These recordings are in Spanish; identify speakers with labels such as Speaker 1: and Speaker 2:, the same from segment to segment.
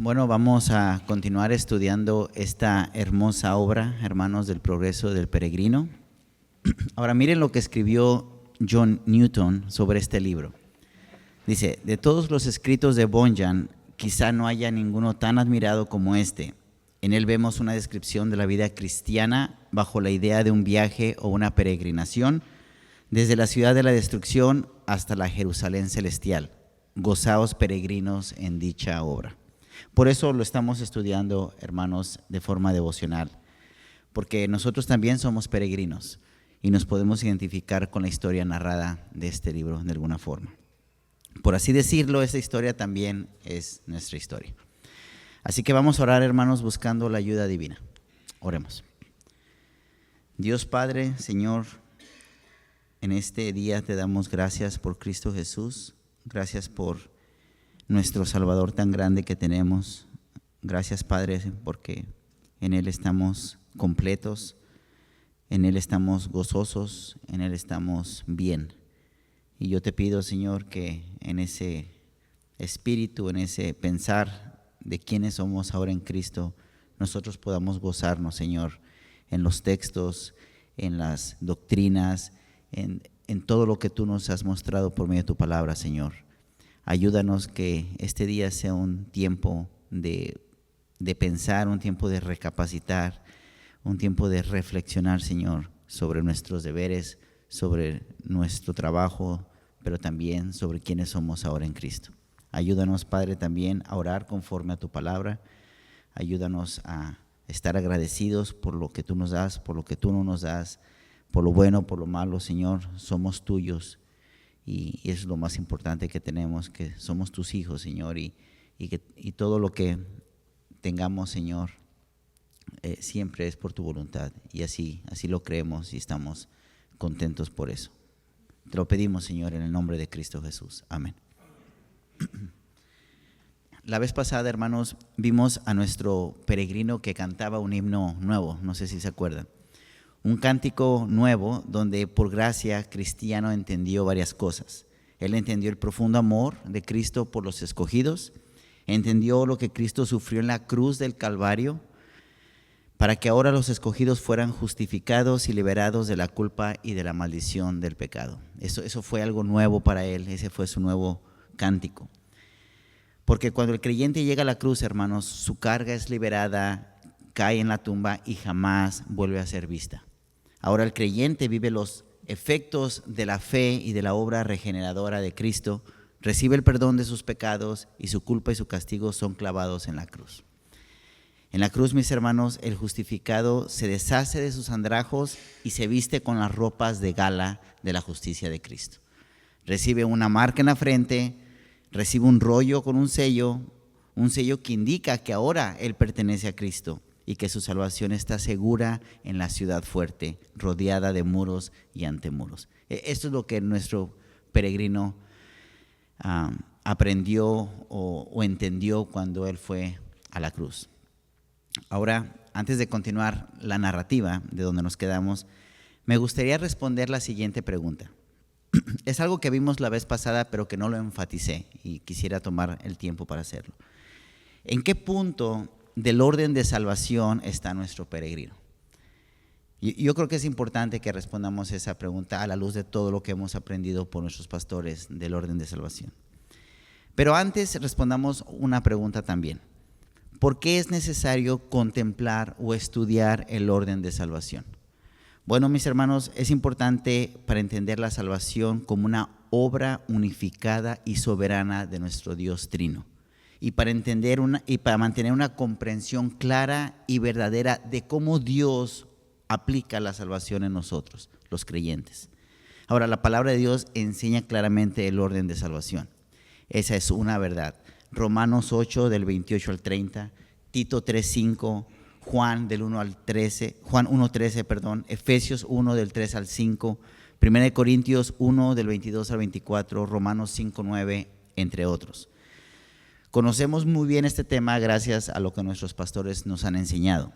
Speaker 1: Bueno, vamos a continuar estudiando esta hermosa obra, hermanos, del progreso del peregrino. Ahora miren lo que escribió John Newton sobre este libro. Dice, de todos los escritos de Bunyan, quizá no haya ninguno tan admirado como este. En él vemos una descripción de la vida cristiana bajo la idea de un viaje o una peregrinación desde la ciudad de la destrucción hasta la Jerusalén celestial. Gozaos peregrinos en dicha obra. Por eso lo estamos estudiando, hermanos, de forma devocional, porque nosotros también somos peregrinos y nos podemos identificar con la historia narrada de este libro de alguna forma. Por así decirlo, esta historia también es nuestra historia. Así que vamos a orar, hermanos, buscando la ayuda divina. Oremos. Dios Padre, Señor, en este día te damos gracias por Cristo Jesús, gracias por nuestro Salvador tan grande que tenemos. Gracias, Padre, porque en Él estamos completos, en Él estamos gozosos, en Él estamos bien. Y yo te pido, Señor, que en ese espíritu, en ese pensar de quiénes somos ahora en Cristo, nosotros podamos gozarnos, Señor, en los textos, en las doctrinas, en todo lo que tú nos has mostrado por medio de tu palabra, Señor. Ayúdanos que este día sea un tiempo de pensar, un tiempo de recapacitar, un tiempo de reflexionar, Señor, sobre nuestros deberes, sobre nuestro trabajo, pero también sobre quiénes somos ahora en Cristo. Ayúdanos, Padre, también a orar conforme a tu palabra. Ayúdanos a estar agradecidos por lo que tú nos das, por lo que tú no nos das, por lo bueno, por lo malo, Señor. Somos tuyos. Y eso es lo más importante que tenemos, que somos tus hijos, Señor, y todo lo que tengamos, Señor, siempre es por tu voluntad. Y así lo creemos y estamos contentos por eso. Te lo pedimos, Señor, en el nombre de Cristo Jesús. Amén. La vez pasada, hermanos, vimos a nuestro peregrino que cantaba un himno nuevo, no sé si se acuerdan. Un cántico nuevo donde por gracia Cristiano entendió varias cosas. Él entendió el profundo amor de Cristo por los escogidos, entendió lo que Cristo sufrió en la cruz del Calvario para que ahora los escogidos fueran justificados y liberados de la culpa y de la maldición del pecado. Eso fue algo nuevo para él, ese fue su nuevo cántico. Porque cuando el creyente llega a la cruz, hermanos, su carga es liberada, cae en la tumba y jamás vuelve a ser vista. Ahora el creyente vive los efectos de la fe y de la obra regeneradora de Cristo, recibe el perdón de sus pecados y su culpa y su castigo son clavados en la cruz. En la cruz, mis hermanos, el justificado se deshace de sus andrajos y se viste con las ropas de gala de la justicia de Cristo. Recibe una marca en la frente, recibe un rollo con un sello que indica que ahora él pertenece a Cristo y que su salvación está segura en la ciudad fuerte, rodeada de muros y antemuros. Esto es lo que nuestro peregrino aprendió o entendió cuando él fue a la cruz. Ahora, antes de continuar la narrativa de donde nos quedamos, me gustaría responder la siguiente pregunta. Es algo que vimos la vez pasada, pero que no lo enfaticé y quisiera tomar el tiempo para hacerlo. ¿En qué punto del orden de salvación está nuestro peregrino? Yo creo que es importante que respondamos esa pregunta a la luz de todo lo que hemos aprendido por nuestros pastores del orden de salvación. Pero antes respondamos una pregunta también. ¿Por qué es necesario contemplar o estudiar el orden de salvación? Bueno, mis hermanos, es importante para entender la salvación como una obra unificada y soberana de nuestro Dios Trino. Y para mantener una comprensión clara y verdadera de cómo Dios aplica la salvación en nosotros, los creyentes. Ahora, la palabra de Dios enseña claramente el orden de salvación. Esa es una verdad. Romanos 8, del 28 al 30, Tito 3, 5, Juan 1, 13, Efesios 1, del 3 al 5, 1 Corintios 1, del 22 al 24, Romanos 5, 9, entre otros. Conocemos muy bien este tema gracias a lo que nuestros pastores nos han enseñado.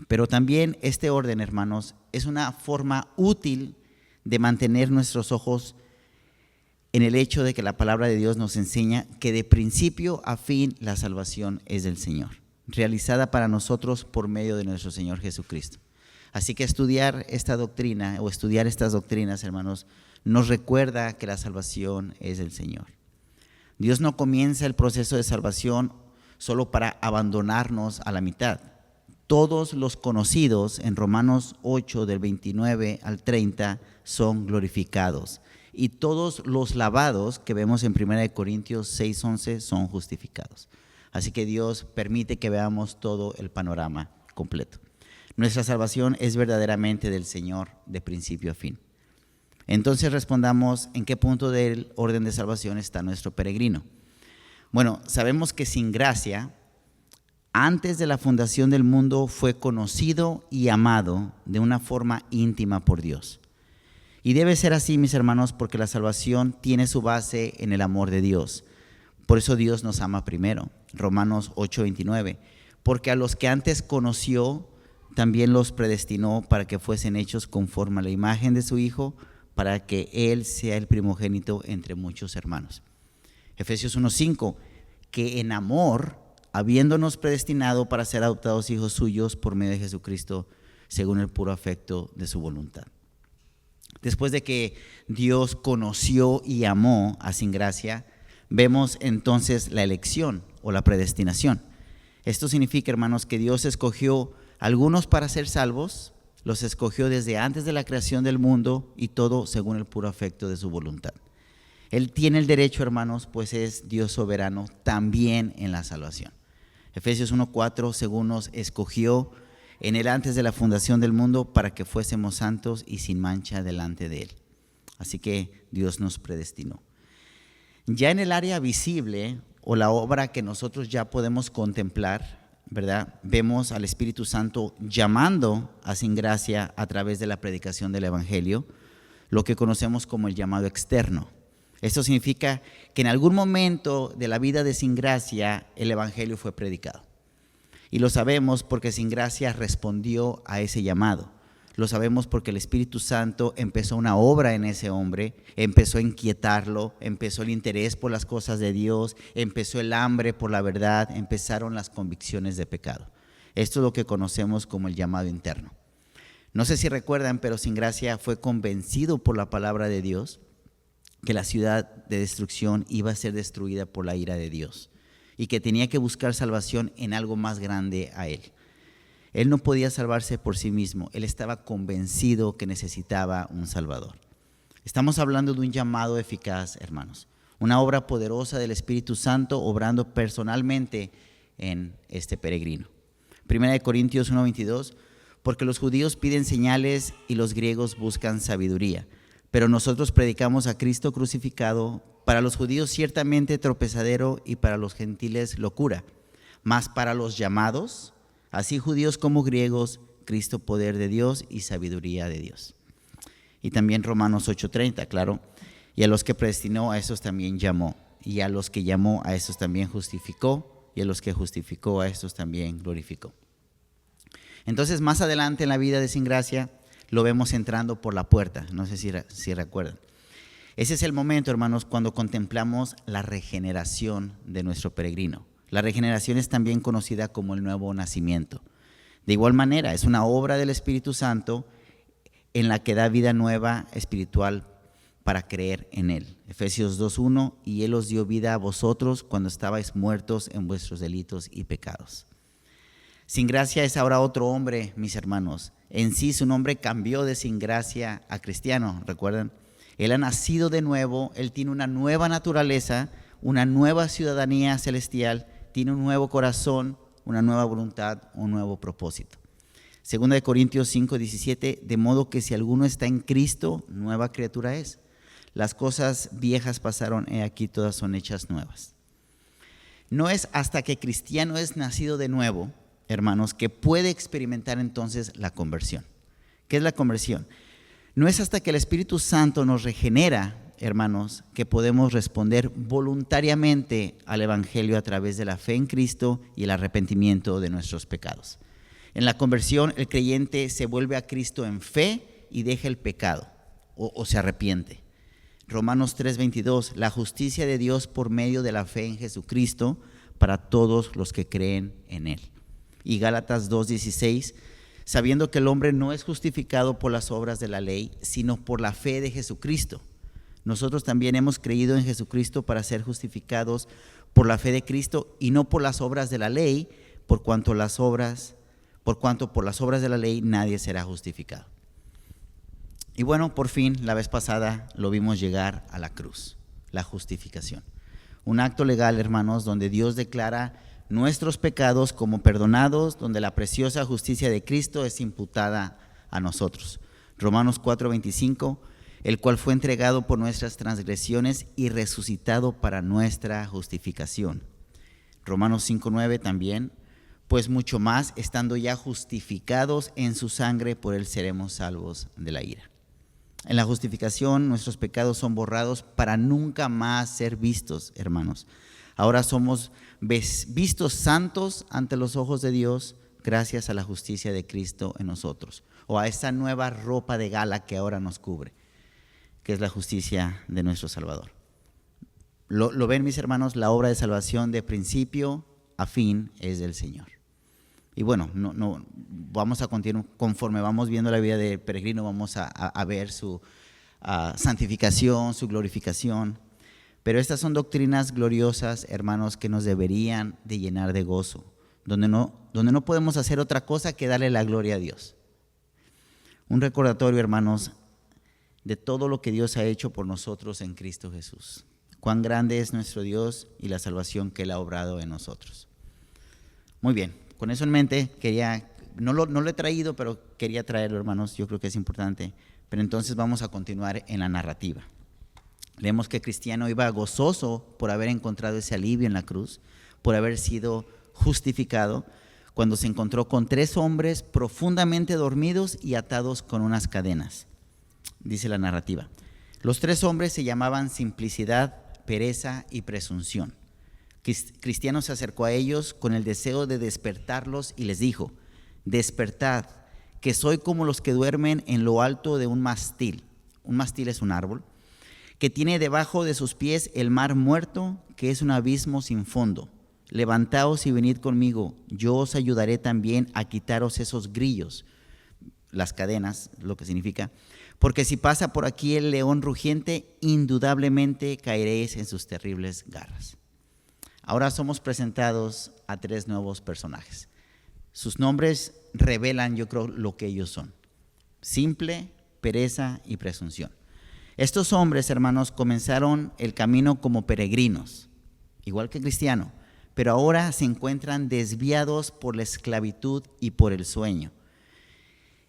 Speaker 1: Pero también este orden, hermanos, es una forma útil de mantener nuestros ojos en el hecho de que la palabra de Dios nos enseña que de principio a fin la salvación es del Señor, realizada para nosotros por medio de nuestro Señor Jesucristo. Así que estudiar esta doctrina o estudiar estas doctrinas, hermanos, nos recuerda que la salvación es del Señor. Dios no comienza el proceso de salvación solo para abandonarnos a la mitad. Todos los conocidos en Romanos 8 del 29 al 30 son glorificados. Y todos los lavados que vemos en 1 Corintios 6:11 son justificados. Así que Dios permite que veamos todo el panorama completo. Nuestra salvación es verdaderamente del Señor de principio a fin. Entonces respondamos en qué punto del orden de salvación está nuestro peregrino. Bueno, sabemos que sin gracia, antes de la fundación del mundo, fue conocido y amado de una forma íntima por Dios. Y debe ser así, mis hermanos, porque la salvación tiene su base en el amor de Dios. Por eso Dios nos ama primero. Romanos 8:29. Porque a los que antes conoció, también los predestinó para que fuesen hechos conforme a la imagen de su Hijo, para que Él sea el primogénito entre muchos hermanos. Efesios 1:5. Que en amor, habiéndonos predestinado para ser adoptados hijos suyos por medio de Jesucristo, según el puro afecto de su voluntad. Después de que Dios conoció y amó a sin gracia, vemos entonces la elección o la predestinación. Esto significa, hermanos, que Dios escogió algunos para ser salvos, los escogió desde antes de la creación del mundo y todo según el puro afecto de su voluntad. Él tiene el derecho, hermanos, pues es Dios soberano también en la salvación. Efesios 1:4, según nos escogió en él antes de la fundación del mundo para que fuésemos santos y sin mancha delante de él. Así que Dios nos predestinó. Ya en el área visible o la obra que nosotros ya podemos contemplar, ¿verdad? Vemos al Espíritu Santo llamando a sin gracia a través de la predicación del Evangelio, lo que conocemos como el llamado externo. Esto significa que en algún momento de la vida de sin gracia el Evangelio fue predicado. Y lo sabemos porque sin gracia respondió a ese llamado. Lo sabemos porque el Espíritu Santo empezó una obra en ese hombre, empezó a inquietarlo, empezó el interés por las cosas de Dios, empezó el hambre por la verdad, empezaron las convicciones de pecado. Esto es lo que conocemos como el llamado interno. No sé si recuerdan, pero sin gracia fue convencido por la palabra de Dios que la ciudad de destrucción iba a ser destruida por la ira de Dios y que tenía que buscar salvación en algo más grande a él. Él no podía salvarse por sí mismo, él estaba convencido que necesitaba un Salvador. Estamos hablando de un llamado eficaz, hermanos, una obra poderosa del Espíritu Santo obrando personalmente en este peregrino. 1 Corintios 1:22, porque los judíos piden señales y los griegos buscan sabiduría, pero nosotros predicamos a Cristo crucificado, para los judíos ciertamente tropezadero y para los gentiles locura, mas para los llamados, así judíos como griegos, Cristo poder de Dios y sabiduría de Dios. Y también Romanos 8:30, claro, y a los que predestinó a esos también llamó, y a los que llamó a esos también justificó, y a los que justificó a estos también glorificó. Entonces más adelante en la vida de sin gracia lo vemos entrando por la puerta, no sé si recuerdan. Ese es el momento, hermanos, cuando contemplamos la regeneración de nuestro peregrino. La regeneración es también conocida como el nuevo nacimiento. De igual manera, es una obra del Espíritu Santo en la que da vida nueva espiritual para creer en Él. Efesios 2:1, y Él os dio vida a vosotros cuando estabais muertos en vuestros delitos y pecados. Sin gracia es ahora otro hombre, mis hermanos. En sí su nombre cambió de sin gracia a cristiano, ¿recuerdan? Él ha nacido de nuevo, él tiene una nueva naturaleza, una nueva ciudadanía celestial, tiene un nuevo corazón, una nueva voluntad, un nuevo propósito. 2 Corintios 5:17, de modo que si alguno está en Cristo, nueva criatura es. Las cosas viejas pasaron, he aquí todas son hechas nuevas. No es hasta que cristiano es nacido de nuevo, hermanos, que puede experimentar entonces la conversión. ¿Qué es la conversión? No es hasta que el Espíritu Santo nos regenera, hermanos, que podemos responder voluntariamente al Evangelio a través de la fe en Cristo y el arrepentimiento de nuestros pecados. En la conversión, el creyente se vuelve a Cristo en fe y deja el pecado o se arrepiente. Romanos 3:22, la justicia de Dios por medio de la fe en Jesucristo para todos los que creen en Él. Y Gálatas 2:16, sabiendo que el hombre no es justificado por las obras de la ley, sino por la fe de Jesucristo. Nosotros también hemos creído en Jesucristo para ser justificados por la fe de Cristo y no por las obras de la ley, por cuanto por las obras de la ley nadie será justificado. Y bueno, por fin, la vez pasada lo vimos llegar a la cruz, la justificación. Un acto legal, hermanos, donde Dios declara nuestros pecados como perdonados, donde la preciosa justicia de Cristo es imputada a nosotros. Romanos 4:25, el cual fue entregado por nuestras transgresiones y resucitado para nuestra justificación. Romanos 5:9 también, pues mucho más, estando ya justificados en su sangre, por él seremos salvos de la ira. En la justificación nuestros pecados son borrados para nunca más ser vistos, hermanos. Ahora somos vistos santos ante los ojos de Dios gracias a la justicia de Cristo en nosotros, o a esa nueva ropa de gala que ahora nos cubre, que es la justicia de nuestro Salvador. ¿Lo ven, mis hermanos? La obra de salvación de principio a fin es del Señor. Y bueno, no vamos a continuar, conforme vamos viendo la vida del peregrino, vamos a ver su santificación, su glorificación. Pero estas son doctrinas gloriosas, hermanos, que nos deberían de llenar de gozo, donde no podemos hacer otra cosa que darle la gloria a Dios. Un recordatorio, hermanos, de todo lo que Dios ha hecho por nosotros en Cristo Jesús. Cuán grande es nuestro Dios y la salvación que Él ha obrado en nosotros. Muy bien. Con eso en mente, no lo he traído, pero quería traerlo, hermanos, yo creo que es importante. Pero entonces vamos a continuar en la narrativa. Leemos que Cristiano iba gozoso por haber encontrado ese alivio en la cruz, por haber sido justificado, cuando se encontró con 3 hombres profundamente dormidos y atados con unas cadenas. Dice la narrativa. Los 3 hombres se llamaban simplicidad, pereza y presunción. Cristiano se acercó a ellos con el deseo de despertarlos y les dijo: despertad, que soy como los que duermen en lo alto de un mástil. Un mástil es un árbol que tiene debajo de sus pies el mar muerto, que es un abismo sin fondo. Levantaos y venid conmigo, yo os ayudaré también a quitaros esos grillos, las cadenas, lo que significa, porque si pasa por aquí el león rugiente, indudablemente caeréis en sus terribles garras. Ahora somos presentados a 3 nuevos personajes. Sus nombres revelan, yo creo, lo que ellos son: simple, pereza y presunción. Estos hombres, hermanos, comenzaron el camino como peregrinos, igual que Cristiano, pero ahora se encuentran desviados por la esclavitud y por el sueño.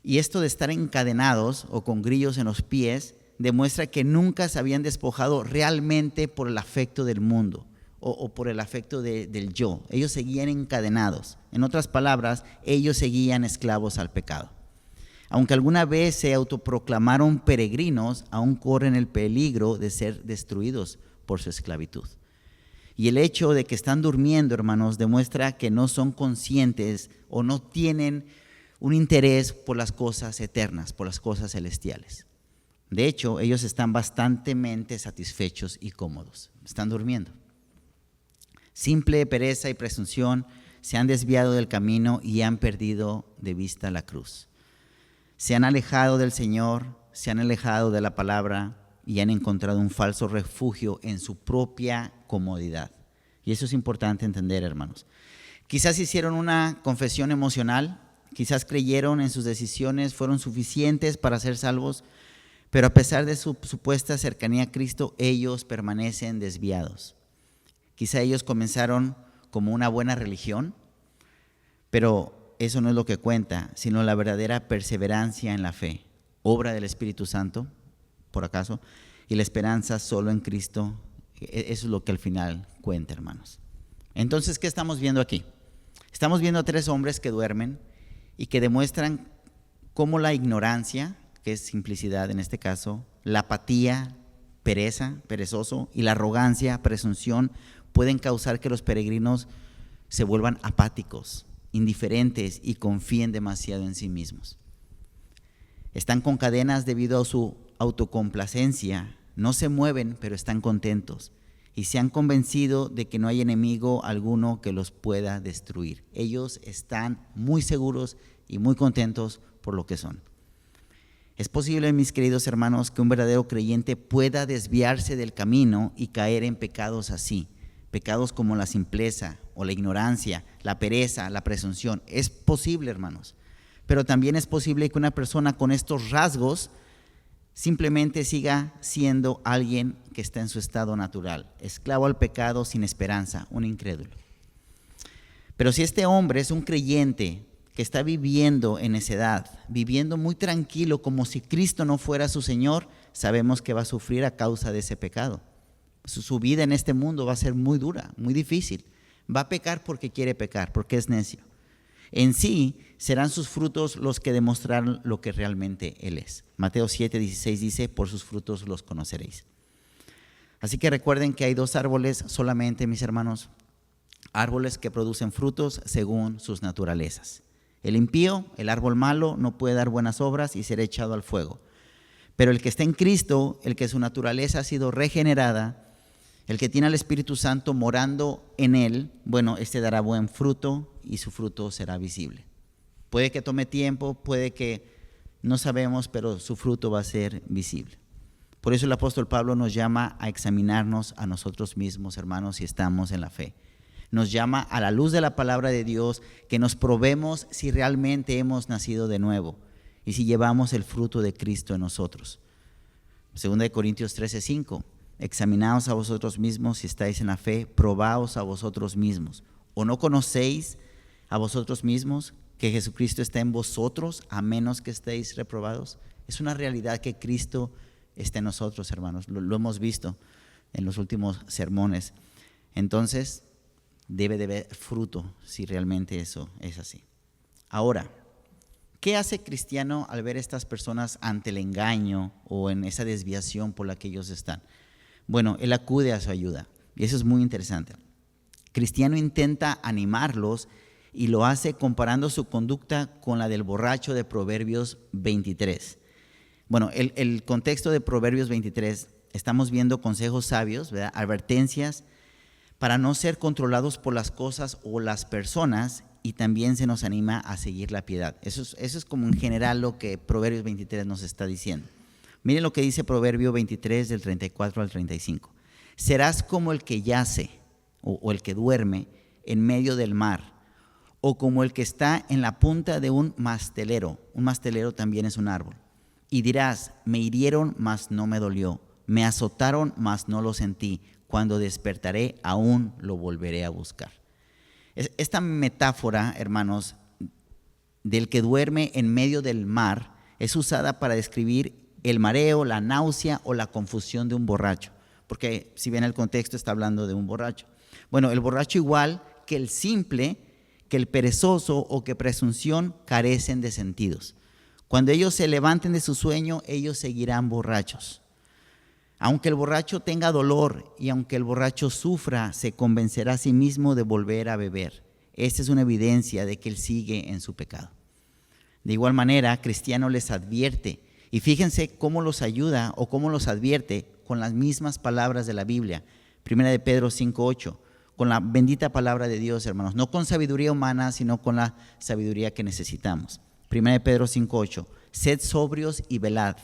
Speaker 1: Y esto de estar encadenados o con grillos en los pies demuestra que nunca se habían despojado realmente por el afecto del mundo o por el afecto del yo. Ellos seguían encadenados. En otras palabras, ellos seguían esclavos al pecado. Aunque alguna vez se autoproclamaron peregrinos, aún corren el peligro de ser destruidos por su esclavitud. Y el hecho de que están durmiendo, hermanos, demuestra que no son conscientes o no tienen un interés por las cosas eternas, por las cosas celestiales. De hecho, ellos están bastante satisfechos y cómodos. Están durmiendo. Simple pereza y presunción se han desviado del camino y han perdido de vista la cruz. Se han alejado del Señor, se han alejado de la palabra y han encontrado un falso refugio en su propia comodidad. Y eso es importante entender, hermanos. Quizás hicieron una confesión emocional, quizás creyeron en sus decisiones, fueron suficientes para ser salvos, pero a pesar de su supuesta cercanía a Cristo, ellos permanecen desviados. Quizá ellos comenzaron como una buena religión, pero eso no es lo que cuenta, sino la verdadera perseverancia en la fe, obra del Espíritu Santo, por acaso, y la esperanza solo en Cristo. Eso es lo que al final cuenta, hermanos. Entonces, ¿qué estamos viendo aquí? Estamos viendo a 3 hombres que duermen y que demuestran cómo la ignorancia, que es simplicidad en este caso, la apatía, pereza, perezoso, y la arrogancia, presunción, pueden causar que los peregrinos se vuelvan apáticos, indiferentes y confíen demasiado en sí mismos. Están con cadenas debido a su autocomplacencia, no se mueven, pero están contentos y se han convencido de que no hay enemigo alguno que los pueda destruir. Ellos están muy seguros y muy contentos por lo que son. Es posible, mis queridos hermanos, que un verdadero creyente pueda desviarse del camino y caer en pecados así, pecados como la simpleza o la ignorancia, la pereza, la presunción. Es posible, hermanos, pero también es posible que una persona con estos rasgos simplemente siga siendo alguien que está en su estado natural, esclavo al pecado, sin esperanza, un incrédulo. Pero si este hombre es un creyente que está viviendo en necedad, viviendo muy tranquilo como si Cristo no fuera su Señor, sabemos que va a sufrir a causa de ese pecado. Su vida en este mundo va a ser muy dura, muy difícil. Va a pecar porque quiere pecar, porque es necio. En sí, serán sus frutos los que demostrarán lo que realmente Él es. Mateo 7:16 dice, por sus frutos los conoceréis. Así que recuerden que hay dos árboles solamente, mis hermanos, árboles que producen frutos según sus naturalezas. El impío, el árbol malo, no puede dar buenas obras y será echado al fuego. Pero el que está en Cristo, el que su naturaleza ha sido regenerada, el que tiene al Espíritu Santo morando en él, bueno, este dará buen fruto y su fruto será visible. Puede que tome tiempo, puede que no sabemos, pero su fruto va a ser visible. Por eso el apóstol Pablo nos llama a examinarnos a nosotros mismos, hermanos, si estamos en la fe. Nos llama a la luz de la palabra de Dios que nos probemos si realmente hemos nacido de nuevo y si llevamos el fruto de Cristo en nosotros. 2 Corintios 13:5. Examinaos a vosotros mismos si estáis en la fe, probaos a vosotros mismos. ¿O no conocéis a vosotros mismos que Jesucristo está en vosotros, a menos que estéis reprobados? Es una realidad que Cristo está en nosotros, hermanos. Lo hemos visto en los últimos sermones. Entonces, debe de haber fruto si realmente eso es así. Ahora, ¿qué hace cristiano al ver a estas personas ante el engaño o en esa desviación por la que ellos están? Bueno, él acude a su ayuda y eso es muy interesante. Cristiano intenta animarlos y lo hace comparando su conducta con la del borracho de Proverbios 23. Bueno, el contexto de Proverbios 23, estamos viendo consejos sabios, ¿verdad? Advertencias para no ser controlados por las cosas o las personas, y también se nos anima a seguir la piedad. Eso es como en general lo que Proverbios 23 nos está diciendo. Miren lo que dice Proverbio 23 del 34 al 35. Serás como el que yace o el que duerme en medio del mar, o como el que está en la punta de un mastelero. Un mastelero también es un árbol. Y dirás, me hirieron, mas no me dolió. Me azotaron, mas no lo sentí. Cuando despertaré, aún lo volveré a buscar. Esta metáfora, hermanos, del que duerme en medio del mar, es usada para describir el mareo, la náusea o la confusión de un borracho. Porque si bien el contexto está hablando de un borracho. Bueno, el borracho igual que el simple, que el perezoso o que presunción carecen de sentidos. Cuando ellos se levanten de su sueño, ellos seguirán borrachos. Aunque el borracho tenga dolor y aunque el borracho sufra, se convencerá a sí mismo de volver a beber. Esta es una evidencia de que él sigue en su pecado. De igual manera, Cristiano les advierte, y fíjense cómo los ayuda o cómo los advierte con las mismas palabras de la Biblia. 1 de Pedro 5:8, con la bendita palabra de Dios, hermanos, no con sabiduría humana, sino con la sabiduría que necesitamos. 1 de Pedro 5:8, sed sobrios y velad,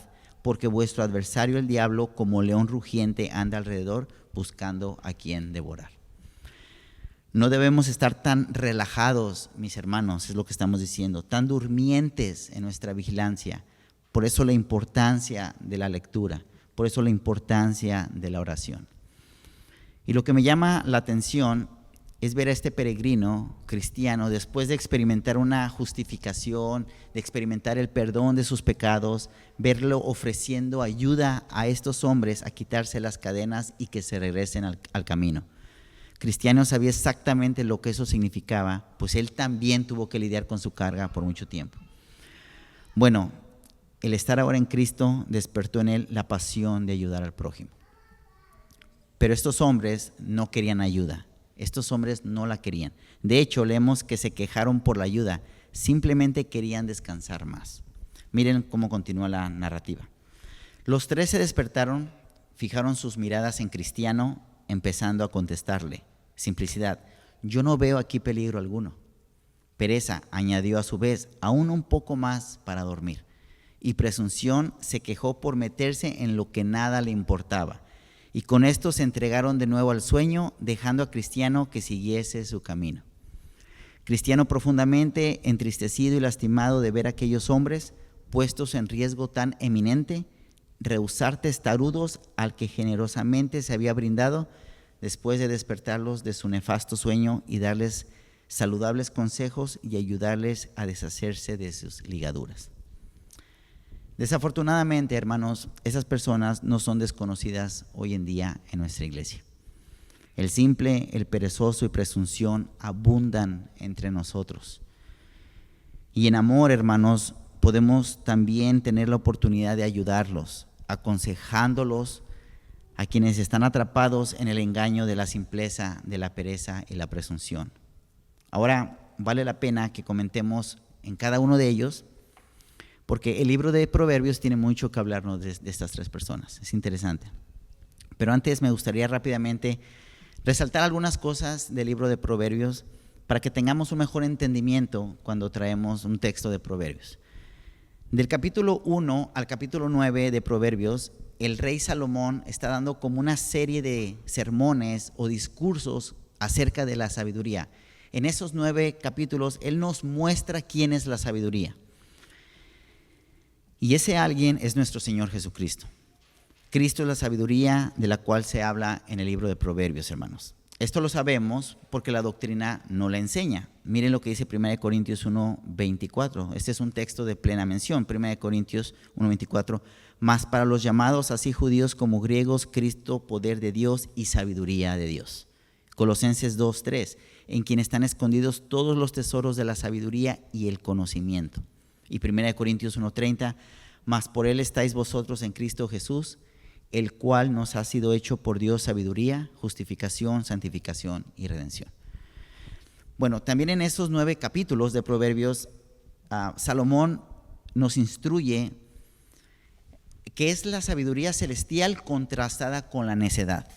Speaker 1: porque vuestro adversario el diablo, como león rugiente, anda alrededor buscando a quien devorar. No debemos estar tan relajados, mis hermanos, es lo que estamos diciendo, tan durmientes en nuestra vigilancia. Por eso la importancia de la lectura, por eso la importancia de la oración. Y lo que me llama la atención es ver a este peregrino cristiano, después de experimentar una justificación, de experimentar el perdón de sus pecados, verlo ofreciendo ayuda a estos hombres a quitarse las cadenas y que se regresen al camino. Cristiano sabía exactamente lo que eso significaba, pues él también tuvo que lidiar con su carga por mucho tiempo. Bueno, el estar ahora en Cristo despertó en él la pasión de ayudar al prójimo. Pero estos hombres no querían ayuda. Estos hombres no la querían. De hecho, leemos que se quejaron por la ayuda. Simplemente querían descansar más. Miren cómo continúa la narrativa. Los tres se despertaron. fijaron sus miradas en Cristiano, empezando a contestarle. Simplicidad: yo no veo aquí peligro alguno. Pereza añadió a su vez: aún un poco más para dormir. Y Presunción se quejó por meterse en lo que nada le importaba. Y con esto se entregaron de nuevo al sueño, dejando a Cristiano que siguiese su camino. Cristiano, profundamente entristecido y lastimado de ver a aquellos hombres puestos en riesgo tan eminente, rehusar testarudos al que generosamente se había brindado, después de despertarlos de su nefasto sueño y darles saludables consejos y ayudarles a deshacerse de sus ligaduras. Desafortunadamente, hermanos, esas personas no son desconocidas hoy en día en nuestra iglesia. El simple, el perezoso y presunción abundan entre nosotros. Y en amor, hermanos, podemos también tener la oportunidad de ayudarlos, aconsejándolos a quienes están atrapados en el engaño de la simpleza, de la pereza y la presunción. Ahora, vale la pena que comentemos en cada uno de ellos, porque el libro de Proverbios tiene mucho que hablarnos de estas tres personas. Es interesante. Pero antes me gustaría rápidamente resaltar algunas cosas del libro de Proverbios para que tengamos un mejor entendimiento cuando traemos un texto de Proverbios. Del capítulo 1 al capítulo 9 de Proverbios, el rey Salomón está dando como una serie de sermones o discursos acerca de la sabiduría. En esos 9 capítulos, él nos muestra quién es la sabiduría. Y ese alguien es nuestro Señor Jesucristo. Cristo es la sabiduría de la cual se habla en el libro de Proverbios, hermanos. Esto lo sabemos porque la doctrina no la enseña. Miren lo que dice 1 Corintios 1:24. Este es un texto de plena mención. 1 Corintios 1:24. Mas para los llamados, así judíos como griegos, Cristo, poder de Dios y sabiduría de Dios. Colosenses 2:3. En quien están escondidos todos los tesoros de la sabiduría y el conocimiento. Y 1 Corintios 1:30. Mas por él estáis vosotros en Cristo Jesús, el cual nos ha sido hecho por Dios sabiduría, justificación, santificación y redención. Bueno, también en estos 9 capítulos de Proverbios, Salomón nos instruye qué es la sabiduría celestial contrastada con la necedad.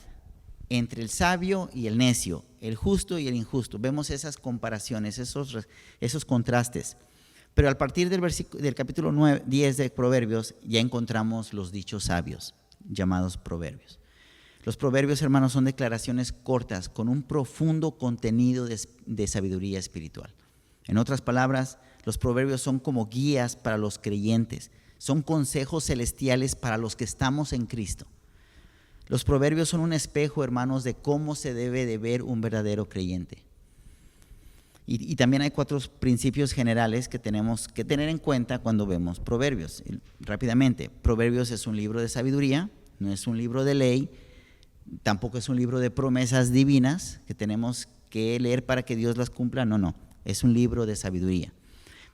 Speaker 1: Entre el sabio y el necio, el justo y el injusto. Vemos esas comparaciones, esos contrastes. Pero a partir del capítulo 10 de Proverbios ya encontramos los dichos sabios, llamados proverbios. Los proverbios, hermanos, son declaraciones cortas con un profundo contenido de sabiduría espiritual. En otras palabras, los proverbios son como guías para los creyentes, son consejos celestiales para los que estamos en Cristo. Los proverbios son un espejo, hermanos, de cómo se debe de ver un verdadero creyente. Y también hay 4 principios generales que tenemos que tener en cuenta cuando vemos Proverbios. Rápidamente, Proverbios es un libro de sabiduría, no es un libro de ley, tampoco es un libro de promesas divinas que tenemos que leer para que Dios las cumpla, no, es un libro de sabiduría.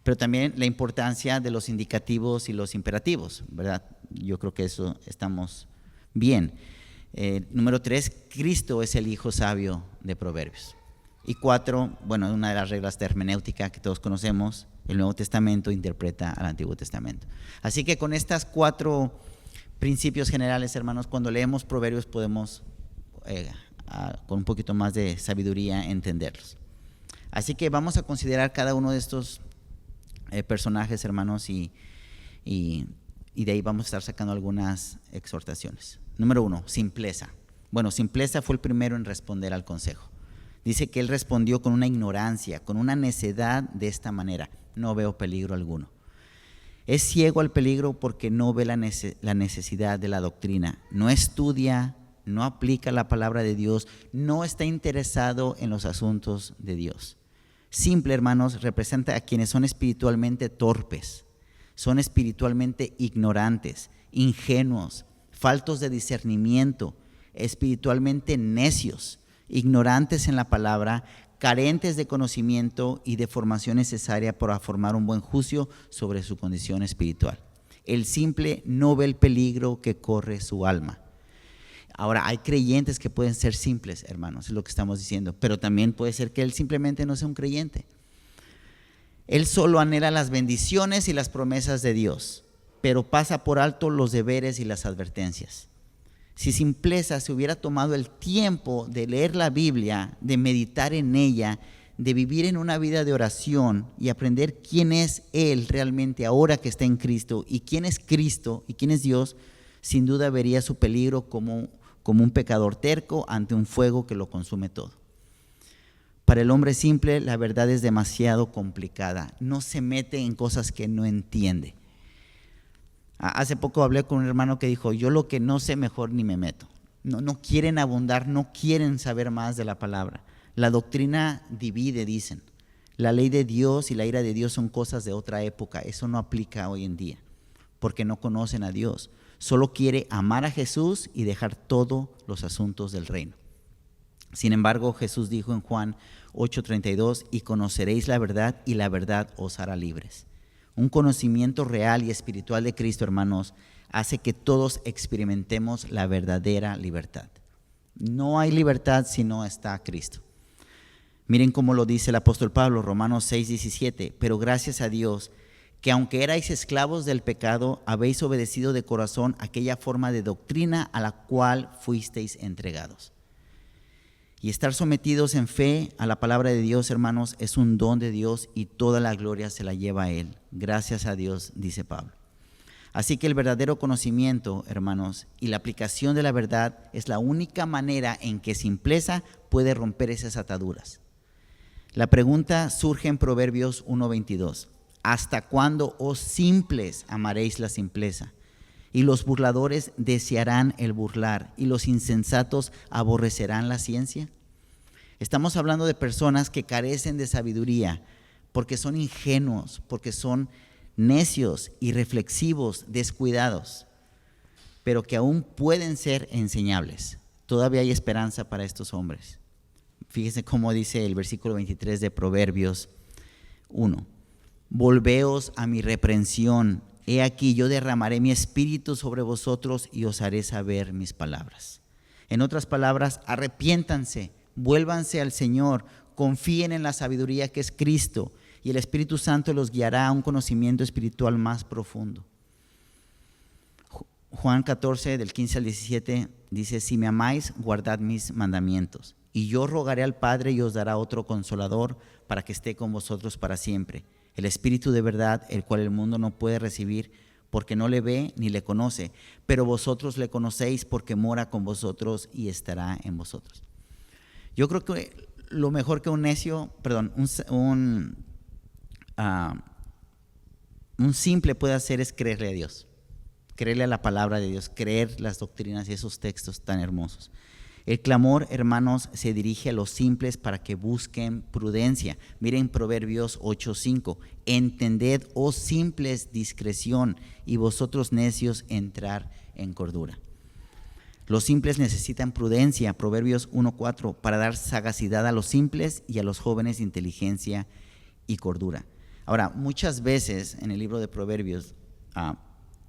Speaker 1: Pero también la importancia de los indicativos y los imperativos, ¿verdad? Yo creo que eso estamos bien. Número 3, Cristo es el hijo sabio de Proverbios. Y 4, bueno, una de las reglas de hermenéutica que todos conocemos, el Nuevo Testamento interpreta al Antiguo Testamento. Así que con estas 4 principios generales, hermanos, cuando leemos Proverbios podemos, con un poquito más de sabiduría, entenderlos. Así que vamos a considerar cada uno de estos personajes, hermanos, y de ahí vamos a estar sacando algunas exhortaciones. Número 1, simpleza. Bueno, simpleza fue el primero en responder al consejo. Dice que él respondió con una ignorancia, con una necedad de esta manera: no veo peligro alguno. Es ciego al peligro porque no ve la necesidad de la doctrina, no estudia, no aplica la palabra de Dios, no está interesado en los asuntos de Dios. Simple, hermanos, representa a quienes son espiritualmente torpes, son espiritualmente ignorantes, ingenuos, faltos de discernimiento, espiritualmente necios, ignorantes en la palabra, carentes de conocimiento y de formación necesaria para formar un buen juicio sobre su condición espiritual. El simple no ve el peligro que corre su alma. Ahora, hay creyentes que pueden ser simples, hermanos, es lo que estamos diciendo, pero también puede ser que él simplemente no sea un creyente. Él solo anhela las bendiciones y las promesas de Dios, pero pasa por alto los deberes y las advertencias. Si Simpleza se hubiera tomado el tiempo de leer la Biblia, de meditar en ella, de vivir en una vida de oración y aprender quién es Él realmente ahora que está en Cristo y quién es Cristo y quién es Dios, sin duda vería su peligro como un pecador terco ante un fuego que lo consume todo. Para el hombre simple, la verdad es demasiado complicada. No se mete en cosas que no entiende. Hace poco hablé con un hermano que dijo, yo lo que no sé mejor ni me meto. No quieren abundar, no quieren saber más de la palabra. La doctrina divide, dicen. La ley de Dios y la ira de Dios son cosas de otra época. Eso no aplica hoy en día, porque no conocen a Dios. Solo quiere amar a Jesús y dejar todos los asuntos del reino. Sin embargo, Jesús dijo en Juan 8:32, y conoceréis la verdad y la verdad os hará libres. Un conocimiento real y espiritual de Cristo, hermanos, hace que todos experimentemos la verdadera libertad. No hay libertad si no está Cristo. Miren cómo lo dice el apóstol Pablo, Romanos 6:17, pero gracias a Dios que aunque erais esclavos del pecado, habéis obedecido de corazón aquella forma de doctrina a la cual fuisteis entregados. Y estar sometidos en fe a la palabra de Dios, hermanos, es un don de Dios y toda la gloria se la lleva a Él. Gracias a Dios, dice Pablo. Así que el verdadero conocimiento, hermanos, y la aplicación de la verdad es la única manera en que Simpleza puede romper esas ataduras. La pregunta surge en Proverbios 1:22. ¿Hasta cuándo, oh simples, amaréis la simpleza? Y los burladores desearán el burlar, y los insensatos aborrecerán la ciencia. Estamos hablando de personas que carecen de sabiduría, porque son ingenuos, porque son necios, irreflexivos, descuidados, pero que aún pueden ser enseñables. Todavía hay esperanza para estos hombres. Fíjense cómo dice el versículo 23 de Proverbios 1. Volveos a mi reprensión. He aquí, yo derramaré mi espíritu sobre vosotros y os haré saber mis palabras. En otras palabras, arrepiéntanse, vuélvanse al Señor, confíen en la sabiduría que es Cristo y el Espíritu Santo los guiará a un conocimiento espiritual más profundo. Juan 14, del 15 al 17, dice, si me amáis, guardad mis mandamientos. Y yo rogaré al Padre y os dará otro consolador para que esté con vosotros para siempre. El Espíritu de verdad, el cual el mundo no puede recibir porque no le ve ni le conoce, pero vosotros le conocéis porque mora con vosotros y estará en vosotros. Yo creo que lo mejor que un simple puede hacer es creerle a Dios, creerle a la palabra de Dios, creer las doctrinas y esos textos tan hermosos. El clamor, hermanos, se dirige a los simples para que busquen prudencia. Miren Proverbios 8:5. Entended, oh simples, discreción, y vosotros necios, entrar en cordura. Los simples necesitan prudencia, Proverbios 1:4, para dar sagacidad a los simples y a los jóvenes inteligencia y cordura. Ahora, muchas veces en el libro de Proverbios,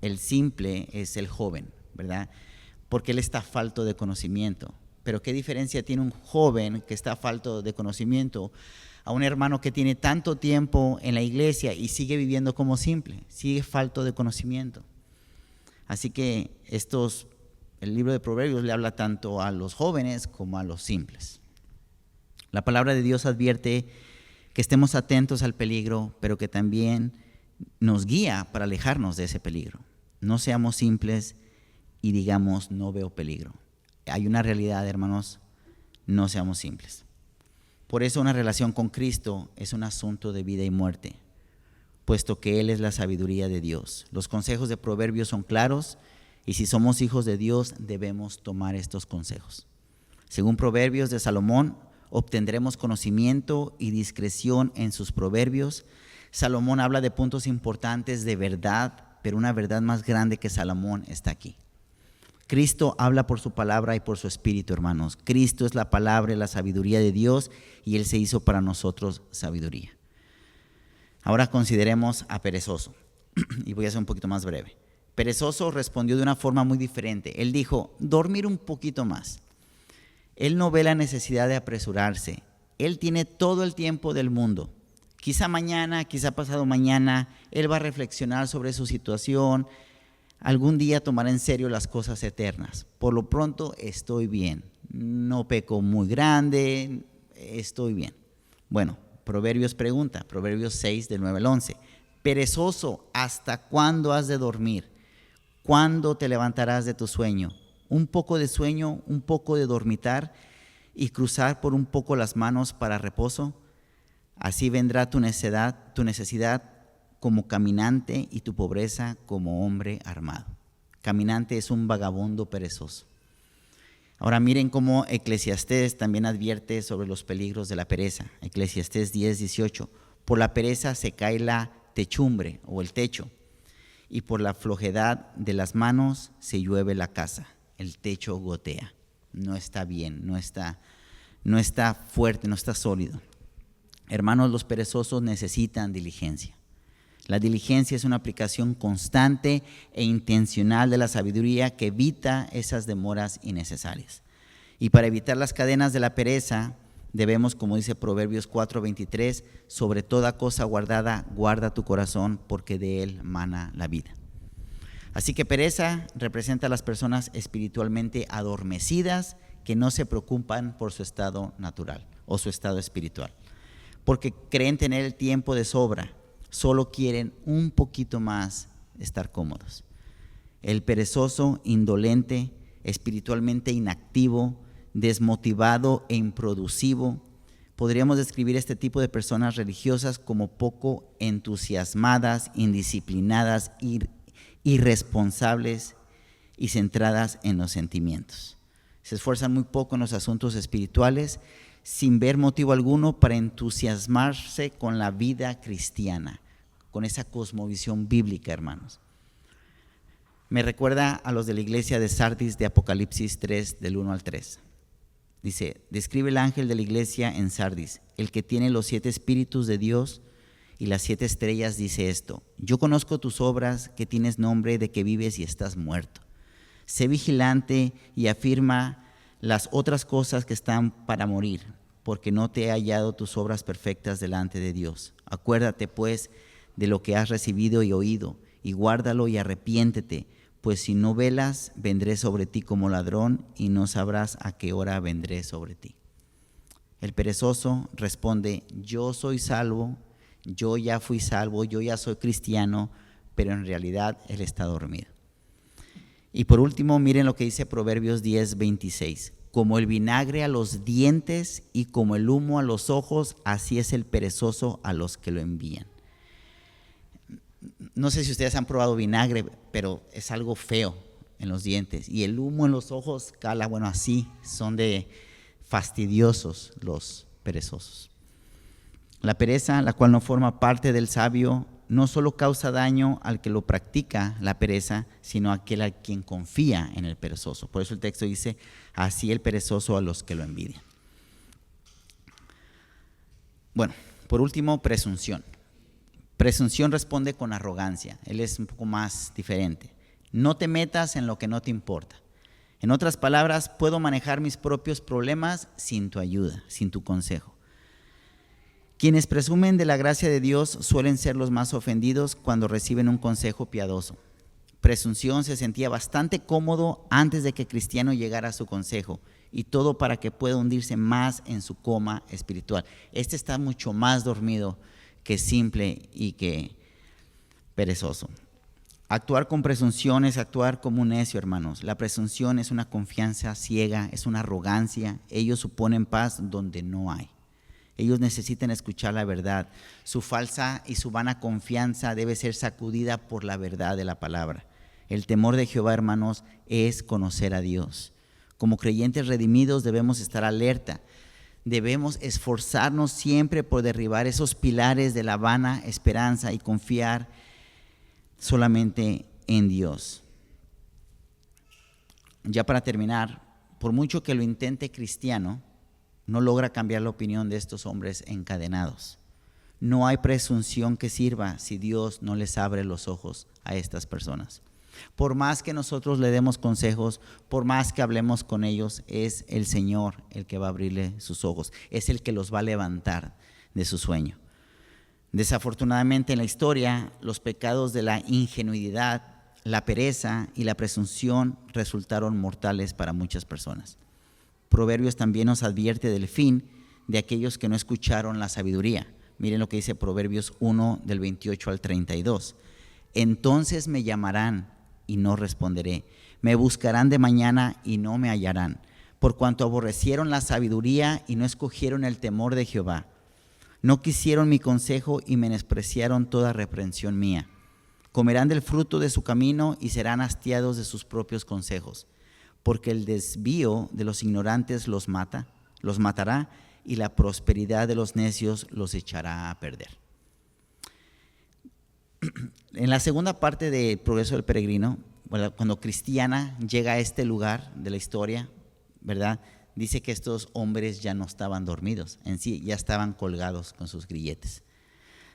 Speaker 1: el simple es el joven, ¿verdad? Porque él está falto de conocimiento. Pero ¿qué diferencia tiene un joven que está falto de conocimiento a un hermano que tiene tanto tiempo en la iglesia y sigue viviendo como simple? Sigue falto de conocimiento. Así que el libro de Proverbios le habla tanto a los jóvenes como a los simples. La palabra de Dios advierte que estemos atentos al peligro, pero que también nos guía para alejarnos de ese peligro. No seamos simples y digamos, no veo peligro. Hay una realidad, hermanos, no seamos simples. Por eso una relación con Cristo es un asunto de vida y muerte, puesto que Él es la sabiduría de Dios. Los consejos de Proverbios son claros y si somos hijos de Dios debemos tomar estos consejos. Según Proverbios de Salomón, obtendremos conocimiento y discreción en sus proverbios. Salomón habla de puntos importantes de verdad, pero una verdad más grande que Salomón está aquí. Cristo habla por su palabra y por su espíritu, hermanos. Cristo es la palabra y la sabiduría de Dios y Él se hizo para nosotros sabiduría. Ahora consideremos a perezoso y voy a ser un poquito más breve. Perezoso respondió de una forma muy diferente. Él dijo, dormir un poquito más. Él no ve la necesidad de apresurarse. Él tiene todo el tiempo del mundo. Quizá mañana, quizá pasado mañana, Él va a reflexionar sobre su situación. algún día tomaré en serio las cosas eternas. Por lo pronto estoy bien. No peco muy grande, estoy bien. Bueno, Proverbios pregunta, Proverbios 6 del 9 al 11. Perezoso, ¿hasta cuándo has de dormir? ¿Cuándo te levantarás de tu sueño? Un poco de sueño, un poco de dormitar y cruzar por un poco las manos para reposo. Así vendrá tu necesidad como caminante y tu pobreza como hombre armado. Caminante es un vagabundo perezoso. Ahora miren cómo Eclesiastés también advierte sobre los peligros de la pereza. Eclesiastés 10:18. Por la pereza se cae la techumbre o el techo, y por la flojedad de las manos se llueve la casa. El techo gotea. No está bien, no está fuerte, no está sólido. Hermanos, los perezosos necesitan diligencia. La diligencia es una aplicación constante e intencional de la sabiduría que evita esas demoras innecesarias. Y para evitar las cadenas de la pereza, debemos, como dice Proverbios 4:23, sobre toda cosa guardada, guarda tu corazón, porque de él mana la vida. Así que pereza representa a las personas espiritualmente adormecidas que no se preocupan por su estado natural o su estado espiritual, porque creen tener el tiempo de sobra. Solo quieren un poquito más estar cómodos. El perezoso, indolente, espiritualmente inactivo, desmotivado e improductivo. Podríamos describir este tipo de personas religiosas como poco entusiasmadas, indisciplinadas, irresponsables y centradas en los sentimientos. Se esfuerzan muy poco en los asuntos espirituales, sin ver motivo alguno para entusiasmarse con la vida cristiana, con esa cosmovisión bíblica, hermanos. Me recuerda a los de la iglesia de Sardis de Apocalipsis 3, del 1 al 3. Dice, describe el ángel de la iglesia en Sardis, el que tiene los 7 espíritus de Dios y las 7 estrellas, dice esto: yo conozco tus obras, que tienes nombre de que vives y estás muerto. Sé vigilante y afirma las otras cosas que están para morir, porque no te he hallado tus obras perfectas delante de Dios. Acuérdate pues de lo que has recibido y oído, y guárdalo y arrepiéntete, pues si no velas, vendré sobre ti como ladrón, y no sabrás a qué hora vendré sobre ti. El perezoso responde, yo soy salvo, yo ya fui salvo, yo ya soy cristiano, pero en realidad él está dormido. Y por último, miren lo que dice Proverbios 10:26. Como el vinagre a los dientes y como el humo a los ojos, así es el perezoso a los que lo envían. No sé si ustedes han probado vinagre, pero es algo feo en los dientes. Y el humo en los ojos cala, bueno, así son de fastidiosos los perezosos. La pereza, la cual no forma parte del sabio, no solo causa daño al que lo practica la pereza, sino a aquel a quien confía en el perezoso. Por eso el texto dice, así el perezoso a los que lo envidian. Bueno, por último, presunción. Presunción responde con arrogancia. Él es un poco más diferente. No te metas en lo que no te importa. En otras palabras, puedo manejar mis propios problemas sin tu ayuda, sin tu consejo. Quienes presumen de la gracia de Dios suelen ser los más ofendidos cuando reciben un consejo piadoso. Presunción se sentía bastante cómodo antes de que Cristiano llegara a su consejo, y todo para que pueda hundirse más en su coma espiritual. Este está mucho más dormido que simple y que perezoso. Actuar con presunción es actuar como un necio, hermanos. La presunción es una confianza ciega, es una arrogancia. Ellos suponen paz donde no hay. Ellos necesitan escuchar la verdad. Su falsa y su vana confianza debe ser sacudida por la verdad de la palabra. El temor de Jehová, hermanos, es conocer a Dios. Como creyentes redimidos debemos estar alerta. Debemos esforzarnos siempre por derribar esos pilares de la vana esperanza y confiar solamente en Dios. Ya para terminar, por mucho que lo intente Cristiano, no logra cambiar la opinión de estos hombres encadenados. No hay presunción que sirva si Dios no les abre los ojos a estas personas. Por más que nosotros le demos consejos, por más que hablemos con ellos, es el Señor el que va a abrirle sus ojos, es el que los va a levantar de su sueño. Desafortunadamente en la historia, los pecados de la ingenuidad la pereza y la presunción resultaron mortales para muchas personas. Proverbios también nos advierte del fin de aquellos que no escucharon la sabiduría. Miren lo que dice Proverbios 1 del 28 al 32. Entonces me llamarán y no responderé. Me buscarán de mañana y no me hallarán, por cuanto aborrecieron la sabiduría y no escogieron el temor de Jehová. No quisieron mi consejo y menospreciaron toda reprensión mía. Comerán del fruto de su camino y serán hastiados de sus propios consejos, porque el desvío de los ignorantes los matará, y la prosperidad de los necios los echará a perder. En la segunda parte del Progreso del Peregrino, cuando Cristiana llega a este lugar de la historia, ¿verdad?, dice que estos hombres ya no estaban dormidos, en sí ya estaban colgados con sus grilletes.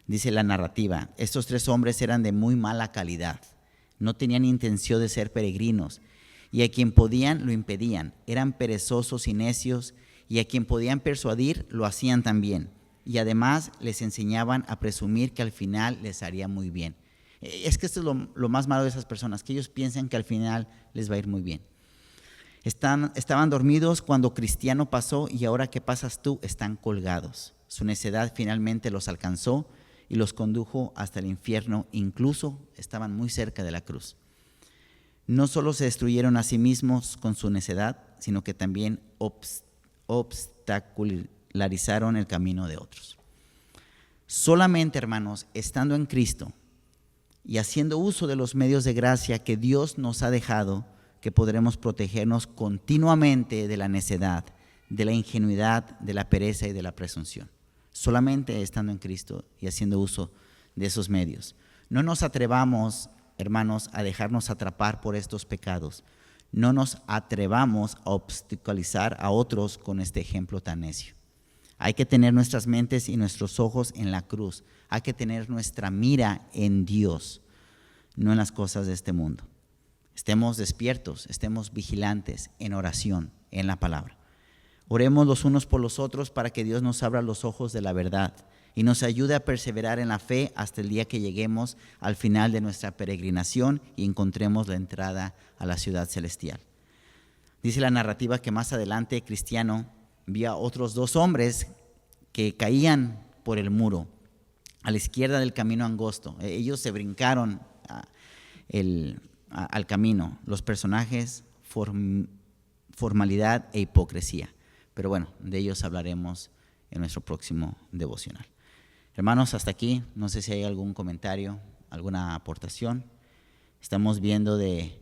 Speaker 1: Dice la narrativa, estos 3 hombres eran de muy mala calidad, no tenían intención de ser peregrinos, y a quien podían lo impedían, eran perezosos y necios, y a quien podían persuadir lo hacían también, y además les enseñaban a presumir que al final les haría muy bien. Es que esto es lo más malo de esas personas, que ellos piensan que al final les va a ir muy bien. Estaban dormidos cuando Cristiano pasó, y ahora que pasas tú, están colgados. Su necedad finalmente los alcanzó y los condujo hasta el infierno, incluso estaban muy cerca de la cruz. No solo se destruyeron a sí mismos con su necedad, sino que también obstacularizaron el camino de otros. Solamente, hermanos, estando en Cristo y haciendo uso de los medios de gracia que Dios nos ha dejado, que podremos protegernos continuamente de la necedad, de la ingenuidad, de la pereza y de la presunción. Solamente estando en Cristo y haciendo uso de esos medios. No nos atrevamos, hermanos, a dejarnos atrapar por estos pecados. No nos atrevamos a obstaculizar a otros con este ejemplo tan necio. Hay que tener nuestras mentes y nuestros ojos en la cruz. Hay que tener nuestra mira en Dios, no en las cosas de este mundo. Estemos despiertos, estemos vigilantes en oración, en la palabra. Oremos los unos por los otros para que Dios nos abra los ojos de la verdad y nos ayude a perseverar en la fe hasta el día que lleguemos al final de nuestra peregrinación y encontremos la entrada a la ciudad celestial. Dice la narrativa que más adelante Cristiano vio a otros 2 hombres que caían por el muro a la izquierda del camino angosto. Ellos se brincaron al camino. Los personajes, formalidad e hipocresía. Pero bueno, de ellos hablaremos en nuestro próximo devocional. Hermanos, hasta aquí. No sé si hay algún comentario, alguna aportación. Estamos viendo de